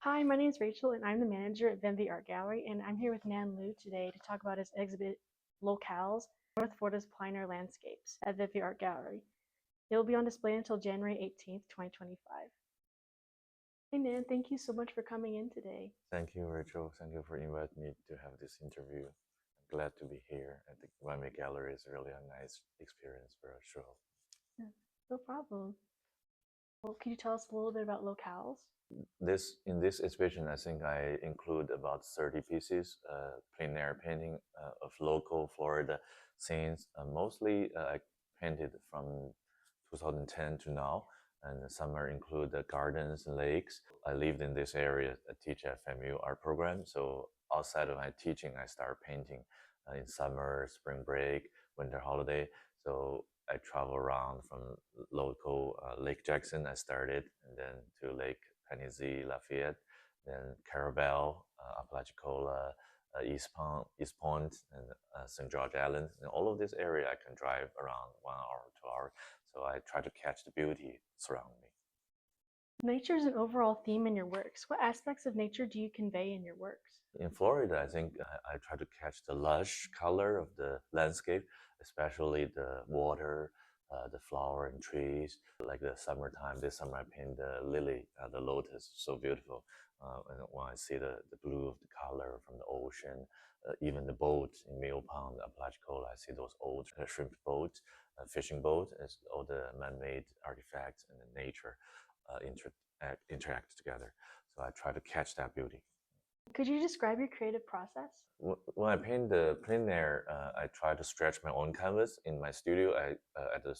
Hi, my name is Rachel, and I'm the manager at Venvi Art Gallery, and I'm here with Nan Liu today to talk about his exhibit Locales, North Florida's Plein Landscapes at Venvi Art Gallery. It will be on display until January 18th, 2025. Hey Nan, thank you so much for coming in today. Thank you, Rachel. Thank you for inviting me to have this interview. I'm glad to be here. I think Venvi Gallery is really a nice experience for a show. Yeah, no problem. Well, can you tell us a little bit about Locales? In this exhibition, I think I include about 30 pieces, plein air painting of local Florida scenes. Mostly, I painted from 2010 to now, and some are include the gardens and lakes. I lived in this area. I teach at FMU art program, so outside of my teaching, I start painting in summer, spring break, winter holiday. So I travel around from local Lake Jackson. I started, and then to Lake Tallahassee, Lafayette, then Carabel, Apalachicola, East Point, and St. George Island. And all of this area, I can drive around 1 hour, 2 hours. So I try to catch the beauty surrounding me. Nature is an overall theme in your works. What aspects of nature do you convey in your works? In Florida, I think I try to catch the lush color of the landscape, especially the water, the flower and trees. Like the summertime, this summer I paint the lily, the lotus, so beautiful. And when I see the blue of the color from the ocean, even the boat in Mill Pond, Apalachicola, I see those old shrimp boats, fishing boat, as all the man-made artifacts and the nature interact together. So I try to catch that beauty. Could you describe your creative process? When I paint the plein air, I try to stretch my own canvas in my studio. At the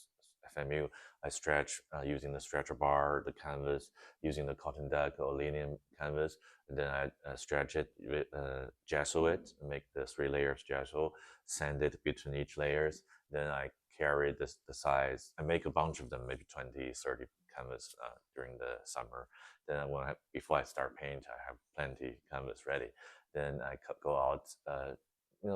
FMU, I stretch using the stretcher bar, the canvas, using the cotton duck or linen canvas. And then I stretch it, gesso it, make the 3 layers gesso, sand it between each layers. Then I carry the size. I make a bunch of them, maybe 20, 30 canvas during the summer. Then before I start paint, I have plenty canvas ready. Then I go out,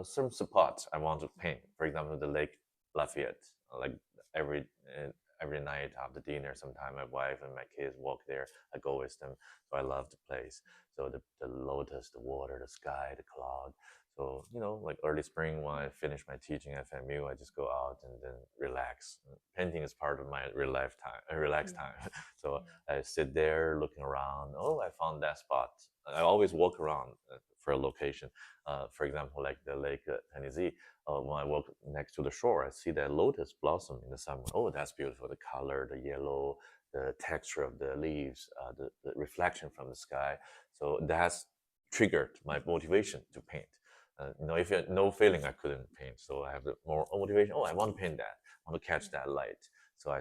some spots I want to paint. For example, the Lake Lafayette. Like every uh, every night after dinner, sometime my wife and my kids walk there. I go with them. So I love the place. So the lotus, the water, the sky, the cloud. So like early spring when I finish my teaching at FMU, I just go out and then relax. Painting is part of my relax time. So I sit there looking around. Oh, I found that spot. I always walk around for a location. For example, like the Lake Tennessee. When I walk next to the shore, I see that lotus blossom in the summer. Oh, that's beautiful. The color, the yellow, the texture of the leaves, the reflection from the sky. So that's triggered my motivation to paint. If you had no feeling, I couldn't paint. So I have the more motivation. Oh, I want to paint that. I want to catch that light. So I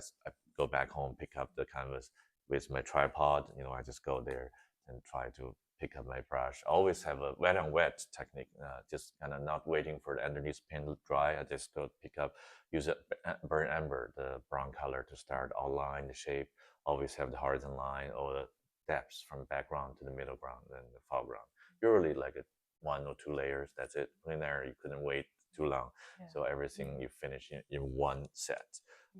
go back home, pick up the canvas with my tripod. I just go there and try to pick up my brush. I always have a wet on wet technique, just kind of not waiting for the underneath paint to dry. I just go pick up, use a burnt umber, the brown color to start outline the shape. Always have the horizontal line or the depths from background to the middle ground and the foreground. Usually like 1 or 2 layers, that's it. Plein air, you couldn't wait too long. Yeah. So everything you finish in one set.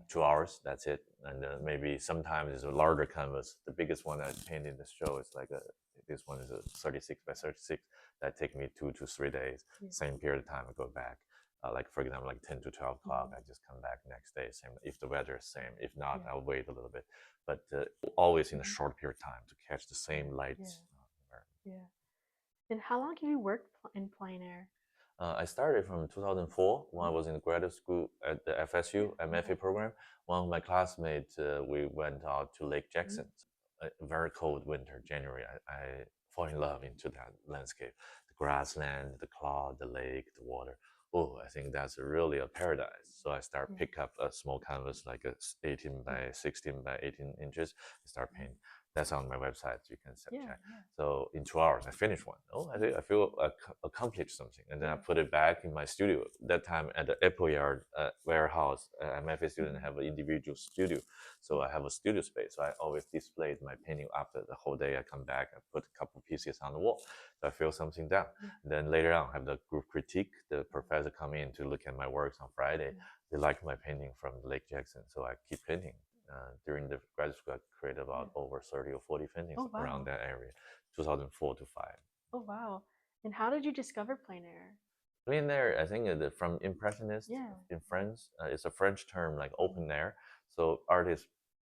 2 hours, that's it. And maybe sometimes it's a larger canvas. The biggest one I painted in the show is this one is a 36 by 36. That take me 2 to 3 days. Yeah. Same period of time, I go back. Like for example, like 10 to 12 o'clock, I just come back next day. Same if the weather is same. If not, I'll wait a little bit. But always in a short period of time to catch the same lights. Yeah. And how long have you worked in plein air? I started from 2004 when I was in graduate school at the FSU MFA program. One of my classmates, we went out to Lake Jackson. A very cold winter, January. I fall in love into that landscape, the grassland, the cloud, the lake, the water. Oh, I think that's really a paradise. So I start pick up a small canvas like a 18 by 16 by 18 inches. I start painting. That's on my website. You can check. So in 2 hours, I finished one. Oh, I feel accomplished something, and then I put it back in my studio. That time at the Appleyard warehouse, MFA student have an individual studio, so I have a studio space. So I always displayed my painting after the whole day. I come back, I put a couple pieces on the wall. So I feel something down. Then later on, I have the group critique. The professor come in to look at my works on Friday. They like my painting from Lake Jackson, so I keep painting. During the graduate school, I created about over 30 or 40 paintings around that area. 2004 to 5. Oh, wow. And how did you discover plein air? Plein air, I think from Impressionist Yeah. in France, it's a French term like open air. So artists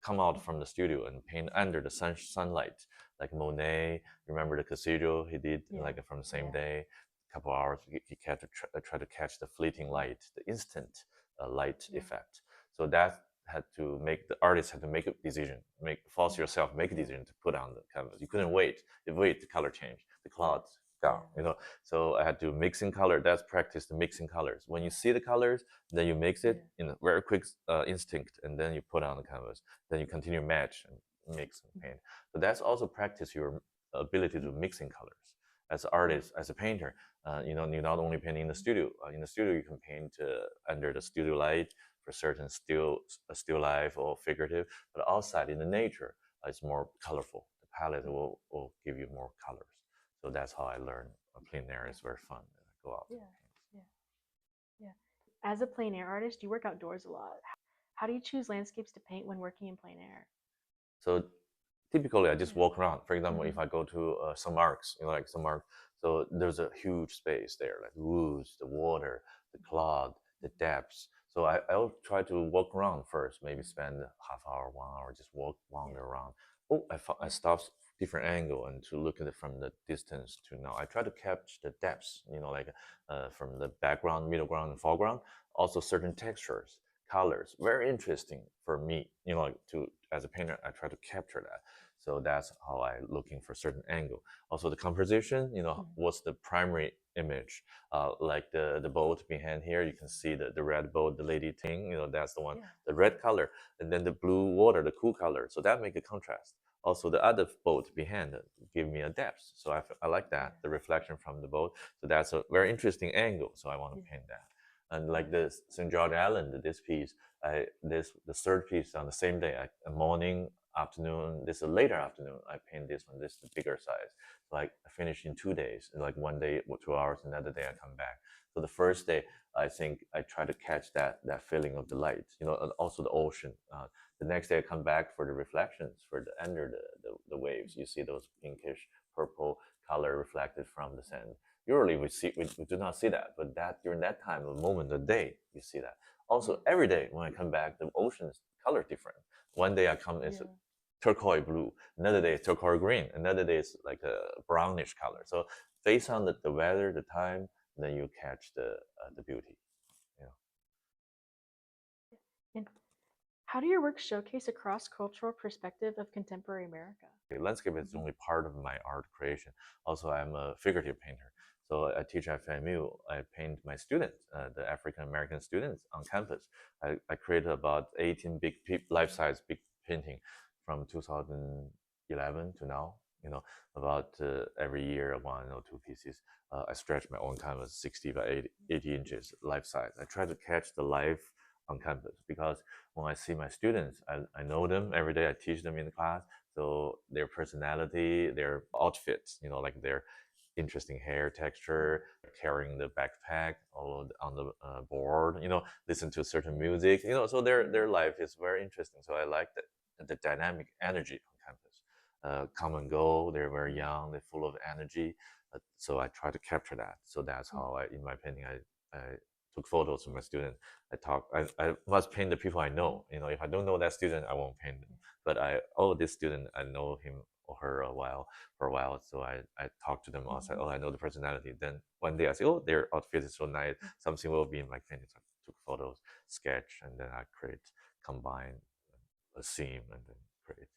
come out from the studio and paint under the sunlight, like Monet. Remember the cathedral he did Yeah. like from the same Yeah. day, a couple hours. He had to try to catch the fleeting light, the instant light Yeah. effect. So that had to make the artist had to make a decision, force yourself make a decision to put on the canvas. You couldn't wait. If wait, the color changed, the clouds gone. So I had to mix in color. That's practice the mixing colors. When you see the colors, then you mix it in a very quick instinct, and then you put on the canvas. Then you continue match and mix and paint. So that's also practice your ability to mix in colors. As an artist, as a painter, you're not only painting in the studio. In the studio, you can paint under the studio light for certain still life or figurative, but outside in the nature, it's more colorful. The palette will give you more colors. So that's how I learned plein air is very fun. I go out. Yeah. Yeah. Yeah. As a plein air artist, you work outdoors a lot. How do you choose landscapes to paint when working in plein air? So typically, I just walk around. For example, if I go to some parks, like some park, so there's a huge space there, like woods, the water, the cloud, the depths. So I'll try to walk around first, maybe spend half hour, 1 hour, just wander around. Oh, I stopped different angle and to look at it from the distance to now. I try to capture the depths, like from the background, middle ground, and foreground. Also certain textures, colors, very interesting for me. Like to as a painter, I try to capture that. So that's how I looking for certain angle. Also the composition, what's the primary image? Like the boat behind here, you can see the red boat, the lady thing, that's the one, the red color, and then the blue water, the cool color. So that make a contrast. Also the other boat behind give me a depth. So I like that, the reflection from the boat. So that's a very interesting angle. So I want to paint that. And like this St. George Island, this piece, the third piece on the same day, morning, afternoon. This is a later afternoon. I paint this one. This is the bigger size. So I finish in 2 days. Like one day or 2 hours, another day I come back. So the first day, I think I try to catch that feeling of the light, and also the ocean. The next day I come back for the reflections for the under the waves. You see those pinkish purple color reflected from the sand. Usually we do not see that, but that during that time, the moment, the day, you see that. Also, every day when I come back, the ocean's color different. One day I come, it's turquoise blue. Another day it's turquoise green. Another day it's like a brownish color. So based on the weather, the time, then you catch the beauty. And how do your work showcase a cross-cultural perspective of contemporary America? Landscape is only part of my art creation. Also, I'm a figurative painter. So I teach at FAMU. I paint my students, the African American students on campus. I created about 18 big life-size big painting from 2011 to now. About every year, 1 or 2 pieces. I stretch my own canvas 60 by 80 inches life size. I try to catch the life on campus because when I see my students, I know them every day. I teach them in the class. So their personality, their outfits, like their interesting hair texture, carrying the backpack on the board, listen to certain music, so their life is very interesting. So I like the dynamic energy on campus. Come and go. They're very young. They're full of energy. So I try to capture that. So that's how in my painting, I took photos of my students. I must paint the people I know. If I don't know that student, I won't paint them. But this student, I know him or her for a while. So I talk to them. I say, I know the personality. Then one day I say, their outfit is so nice. Something will be in my painting. So I took photos, sketch, and then I combine a theme, and then create.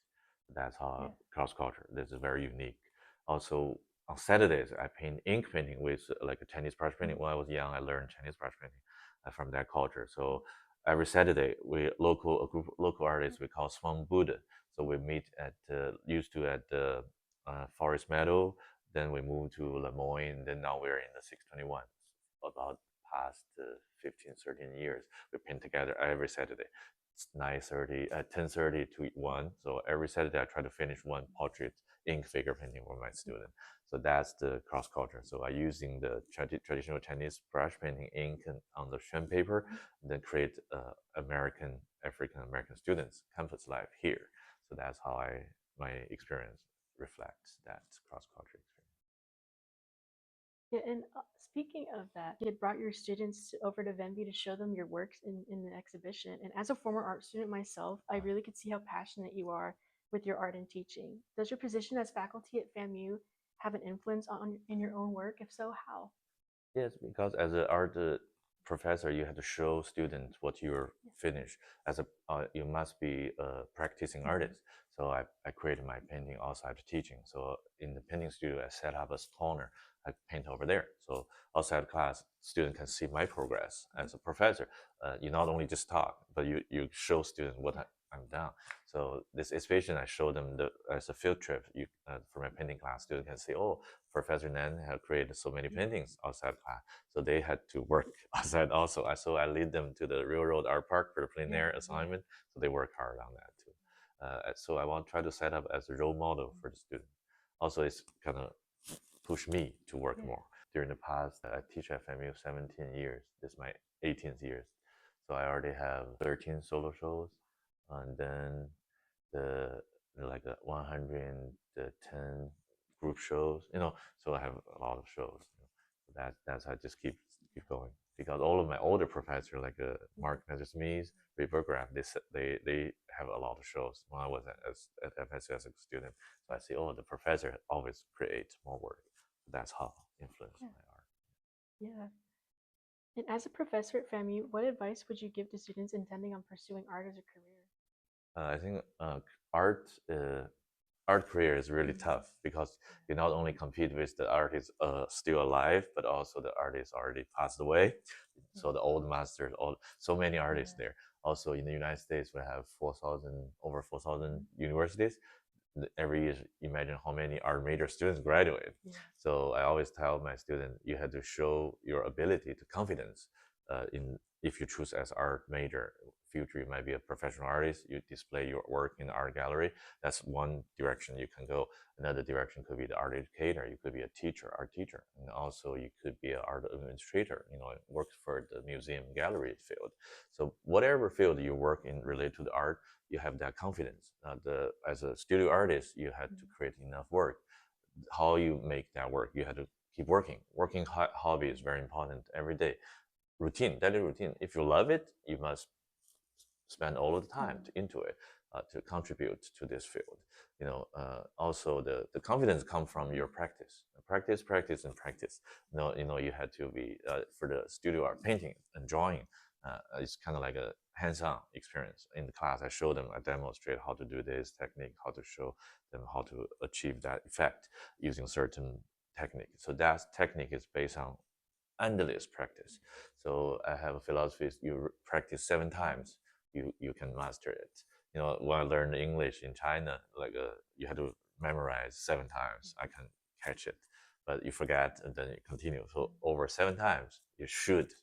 That's how cross culture. This is very unique. Also, on Saturdays, I paint ink painting with like a Chinese brush painting. When I was young, I learned Chinese brush painting from that culture. So every Saturday, a group of local artists we call Swan Buddha. So we meet used to at the Forest Meadow. Then we moved to Lemoyne. Then now we're in the 621. About past 15, 13 years, we paint together every Saturday. 9:30, 10:30 to 1. So every Saturday I try to finish one portrait ink figure painting for my student. So that's the cross culture. So I using the traditional Chinese brush painting ink on the Xuan paper, then create African American students campus life here. So that's how my experience reflect that cross-cultural experience. Yeah, and speaking of that, you had brought your students over to Venvi to show them your works in the exhibition. And as a former art student myself, I really could see how passionate you are with your art and teaching. Does your position as faculty at FAMU have an influence on in your own work? If so, how? Yes, because as an art professor, you have to show students what you're finished. As a you must be a practicing artist. So I created my painting outside of teaching. So in the painting studio, I set up a corner. I paint over there. So outside class, student can see my progress. As a professor, you not only just talk, but you show students what I'm done. So this exhibition, I show them as a field trip. For my painting class, student can see, oh, Professor Nan had created so many paintings outside class, so they had to work outside also. So I lead them to the Railroad Art Park for the plein air assignment, so they work hard on that too. So I want to try to set up as a role model for the student. Also, it's kind of push me to work more. During the past, I teach at FAMU 17 years. This is my 18th year. So I already have 13 solo shows, and then the like 110 group shows. So I have a lot of shows. That's how I just keep going, because all of my older professors like Mark Messersmith, Ray Burgraff, they have a lot of shows when I was at FSU as a student. So I see, oh, the professor always creates more work. That's how influenced my art. Yeah. And as a professor at FAMU, what advice would you give to students intending on pursuing art as a career? I think art career is really tough, because you not only compete with the artist still alive, but also the artist already passed away. So the old masters, so many artists there. Also in the United States, we have over 4,000 universities. Every year, imagine how many art major students graduate. So I always tell my students, you have to show your ability to confidence if you choose as art major. Future, you might be a professional artist. You display your work in the art gallery. That's one direction you can go. Another direction could be the art educator. You could be a teacher, art teacher, and also you could be an art administrator. Work for the museum gallery field. So whatever field you work in related to the art, you have that confidence. As a studio artist, you had to create enough work. How you make that work, you have to keep working. Working hobby is very important every day. Daily routine. If you love it, you must spend all of the time into it to contribute to this field. Also the confidence comes from your practice. Practice. You had to be for the studio art painting and drawing. It's kind of like a hands-on experience. In the class, I demonstrate how to do this technique, how to show them how to achieve that effect using certain technique. So that technique is based on endless practice. So I have a philosophy: you practice 7 times, you can master it. When I learned English in China, you had to memorize 7 times. I can catch it, but you forget and then you continue. So over 7 times, you should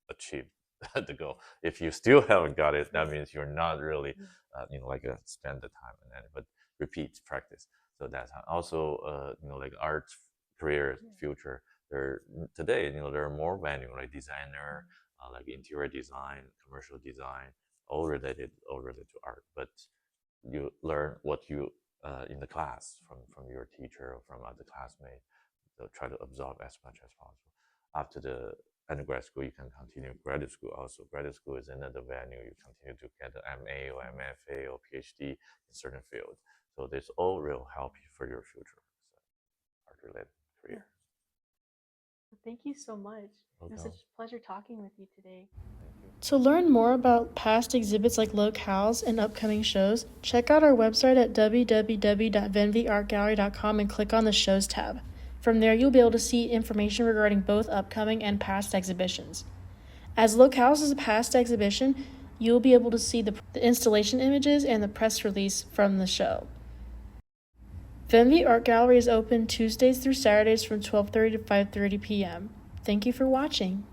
achieve the goal. If you still haven't got it, that means you're not really, spend the time and then, but repeat practice. So that's how. Also, art career future. Today, there are more venue like designer, like interior design, commercial design, all related to art. But you learn what you in the class from your teacher or from other classmates. So try to absorb as much as possible. After the undergrad school, you can continue graduate school. Also, graduate school is another venue. You continue to get an MA or MFA or PhD in certain field. So this all will help you for your future art-related career. Thank you so much. It was such a pleasure talking with you today. To learn more about past exhibits like locales and upcoming shows, check out our website at www.venviartgallery.com and click on the Shows tab. From there, you'll be able to see information regarding both upcoming and past exhibitions. As locales is a past exhibition, you'll be able to see the installation images and the press release from the show. Venvi Art Gallery is open Tuesdays through Saturdays from 12:30 to 5:30 p.m. Thank you for watching.